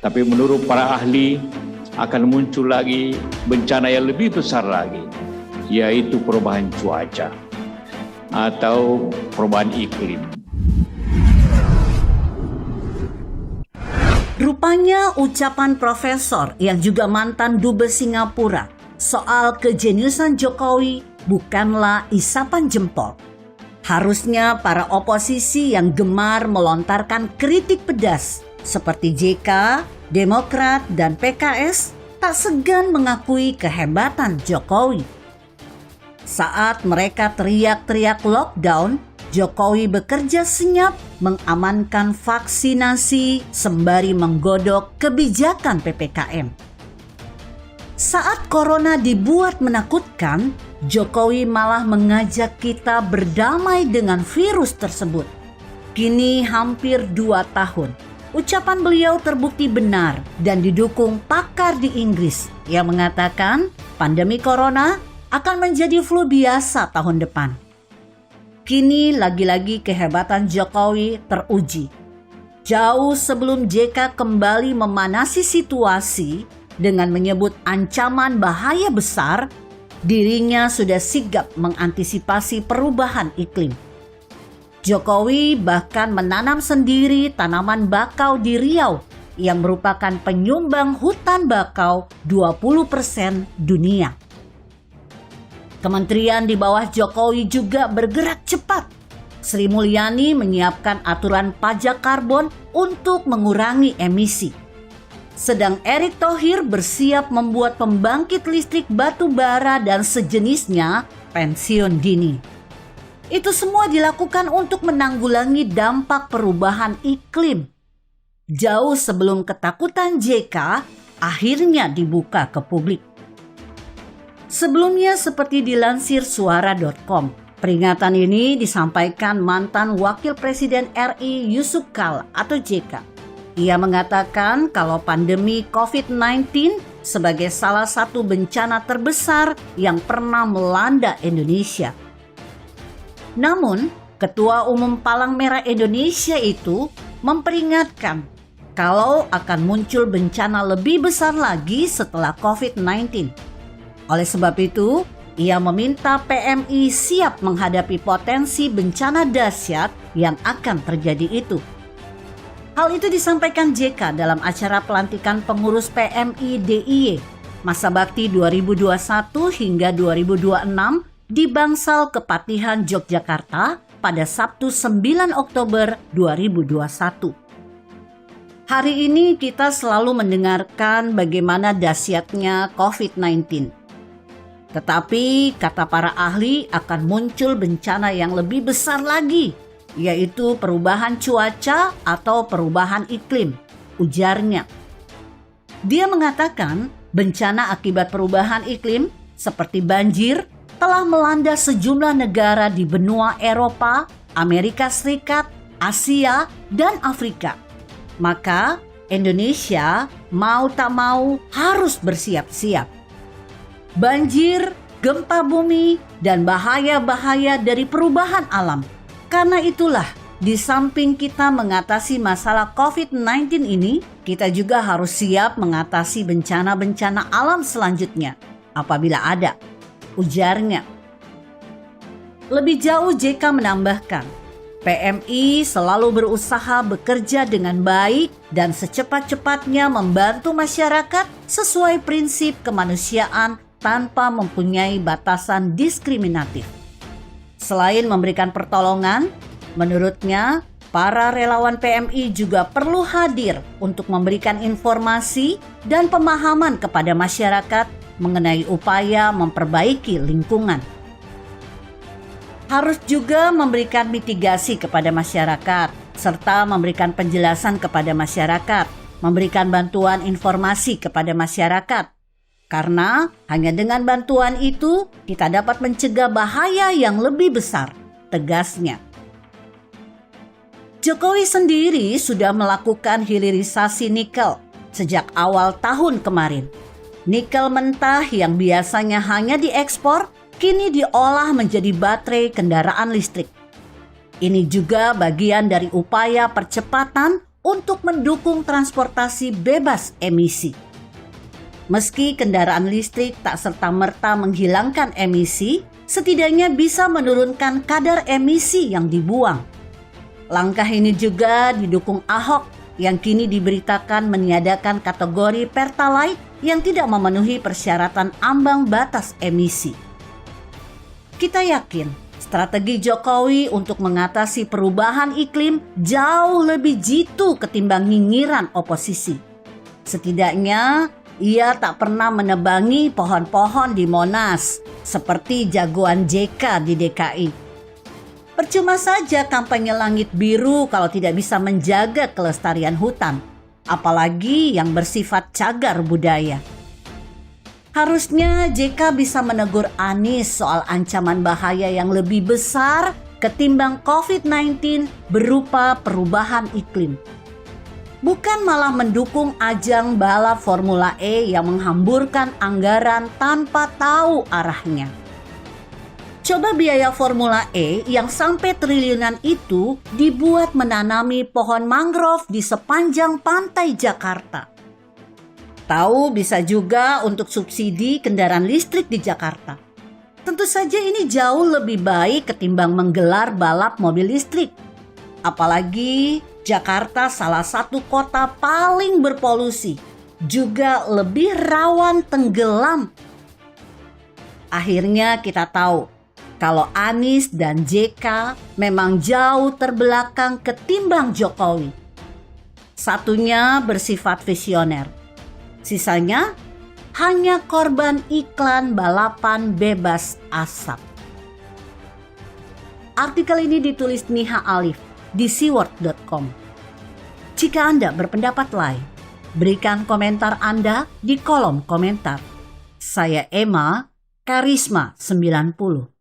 Tapi menurut para ahli akan muncul lagi bencana yang lebih besar lagi, yaitu perubahan cuaca atau perubahan iklim. Rupanya ucapan profesor yang juga mantan dubes Singapura soal kejeniusan Jokowi bukanlah isapan jempol. Harusnya para oposisi yang gemar melontarkan kritik pedas seperti JK, Demokrat, dan PKS tak segan mengakui kehebatan Jokowi. Saat mereka teriak-teriak lockdown, Jokowi bekerja senyap mengamankan vaksinasi sembari menggodok kebijakan PPKM. Saat corona dibuat menakutkan, Jokowi malah mengajak kita berdamai dengan virus tersebut. Kini hampir 2 tahun, ucapan beliau terbukti benar dan didukung pakar di Inggris yang mengatakan pandemi corona akan menjadi flu biasa tahun depan. Kini lagi-lagi kehebatan Jokowi teruji. Jauh sebelum JK kembali memanasi situasi dengan menyebut ancaman bahaya besar, dirinya sudah sigap mengantisipasi perubahan iklim. Jokowi bahkan menanam sendiri tanaman bakau di Riau yang merupakan penyumbang hutan bakau 20% dunia. Kementerian di bawah Jokowi juga bergerak cepat. Sri Mulyani menyiapkan aturan pajak karbon untuk mengurangi emisi. Sedang Erick Thohir bersiap membuat pembangkit listrik batu bara dan sejenisnya pensiun dini. Itu semua dilakukan untuk menanggulangi dampak perubahan iklim. Jauh sebelum ketakutan JK akhirnya dibuka ke publik. Sebelumnya seperti dilansir suara.com, peringatan ini disampaikan mantan Wakil Presiden RI Yusuf Kala atau JK. Ia mengatakan kalau pandemi COVID-19 sebagai salah satu bencana terbesar yang pernah melanda Indonesia. Namun, Ketua Umum Palang Merah Indonesia itu memperingatkan kalau akan muncul bencana lebih besar lagi setelah COVID-19. Oleh sebab itu, ia meminta PMI siap menghadapi potensi bencana dahsyat yang akan terjadi itu. Hal itu disampaikan JK dalam acara pelantikan pengurus PMI DIY masa bakti 2021 hingga 2026 di Bangsal Kepatihan Yogyakarta pada Sabtu 9 Oktober 2021. Hari ini kita selalu mendengarkan bagaimana dahsyatnya COVID-19. Tetapi kata para ahli akan muncul bencana yang lebih besar lagi, yaitu perubahan cuaca atau perubahan iklim, ujarnya. Dia mengatakan bencana akibat perubahan iklim seperti banjir telah melanda sejumlah negara di benua Eropa, Amerika Serikat, Asia, dan Afrika. Maka Indonesia mau tak mau harus bersiap-siap. Banjir, gempa bumi, dan bahaya-bahaya dari perubahan alam. Karena itulah, di samping kita mengatasi masalah COVID-19 ini, kita juga harus siap mengatasi bencana-bencana alam selanjutnya apabila ada, ujarnya. Lebih jauh JK menambahkan, PMI selalu berusaha bekerja dengan baik dan secepat-cepatnya membantu masyarakat sesuai prinsip kemanusiaan tanpa mempunyai batasan diskriminatif. Selain memberikan pertolongan, menurutnya para relawan PMI juga perlu hadir untuk memberikan informasi dan pemahaman kepada masyarakat mengenai upaya memperbaiki lingkungan. Harus juga memberikan mitigasi kepada masyarakat, serta memberikan penjelasan kepada masyarakat, memberikan bantuan informasi kepada masyarakat. Karena hanya dengan bantuan itu kita dapat mencegah bahaya yang lebih besar, tegasnya. Jokowi sendiri sudah melakukan hilirisasi nikel sejak awal tahun kemarin. Nikel mentah yang biasanya hanya diekspor, kini diolah menjadi baterai kendaraan listrik. Ini juga bagian dari upaya percepatan untuk mendukung transportasi bebas emisi. Meski kendaraan listrik tak serta-merta menghilangkan emisi, setidaknya bisa menurunkan kadar emisi yang dibuang. Langkah ini juga didukung Ahok yang kini diberitakan meniadakan kategori Pertalite yang tidak memenuhi persyaratan ambang batas emisi. Kita yakin strategi Jokowi untuk mengatasi perubahan iklim jauh lebih jitu ketimbang nyinyiran oposisi. Setidaknya ia tak pernah menebangi pohon-pohon di Monas seperti jagoan JK di DKI. Percuma saja kampanye langit biru kalau tidak bisa menjaga kelestarian hutan, apalagi yang bersifat cagar budaya. Harusnya JK bisa menegur Anies soal ancaman bahaya yang lebih besar ketimbang COVID-19 berupa perubahan iklim. Bukan malah mendukung ajang balap Formula E yang menghamburkan anggaran tanpa tahu arahnya. Coba biaya Formula E yang sampai triliunan itu dibuat menanami pohon mangrove di sepanjang pantai Jakarta. Tahu bisa juga untuk subsidi kendaraan listrik di Jakarta. Tentu saja ini jauh lebih baik ketimbang menggelar balap mobil listrik. Apalagi Jakarta salah satu kota paling berpolusi, juga lebih rawan tenggelam. Akhirnya kita tahu kalau Anies dan JK memang jauh terbelakang ketimbang Jokowi. Satunya bersifat visioner, sisanya hanya korban iklan balapan bebas asap. Artikel ini ditulis Niha Alif di seaworld.com. Jika Anda berpendapat lain, berikan komentar Anda di kolom komentar. Saya Emma, Karisma 90.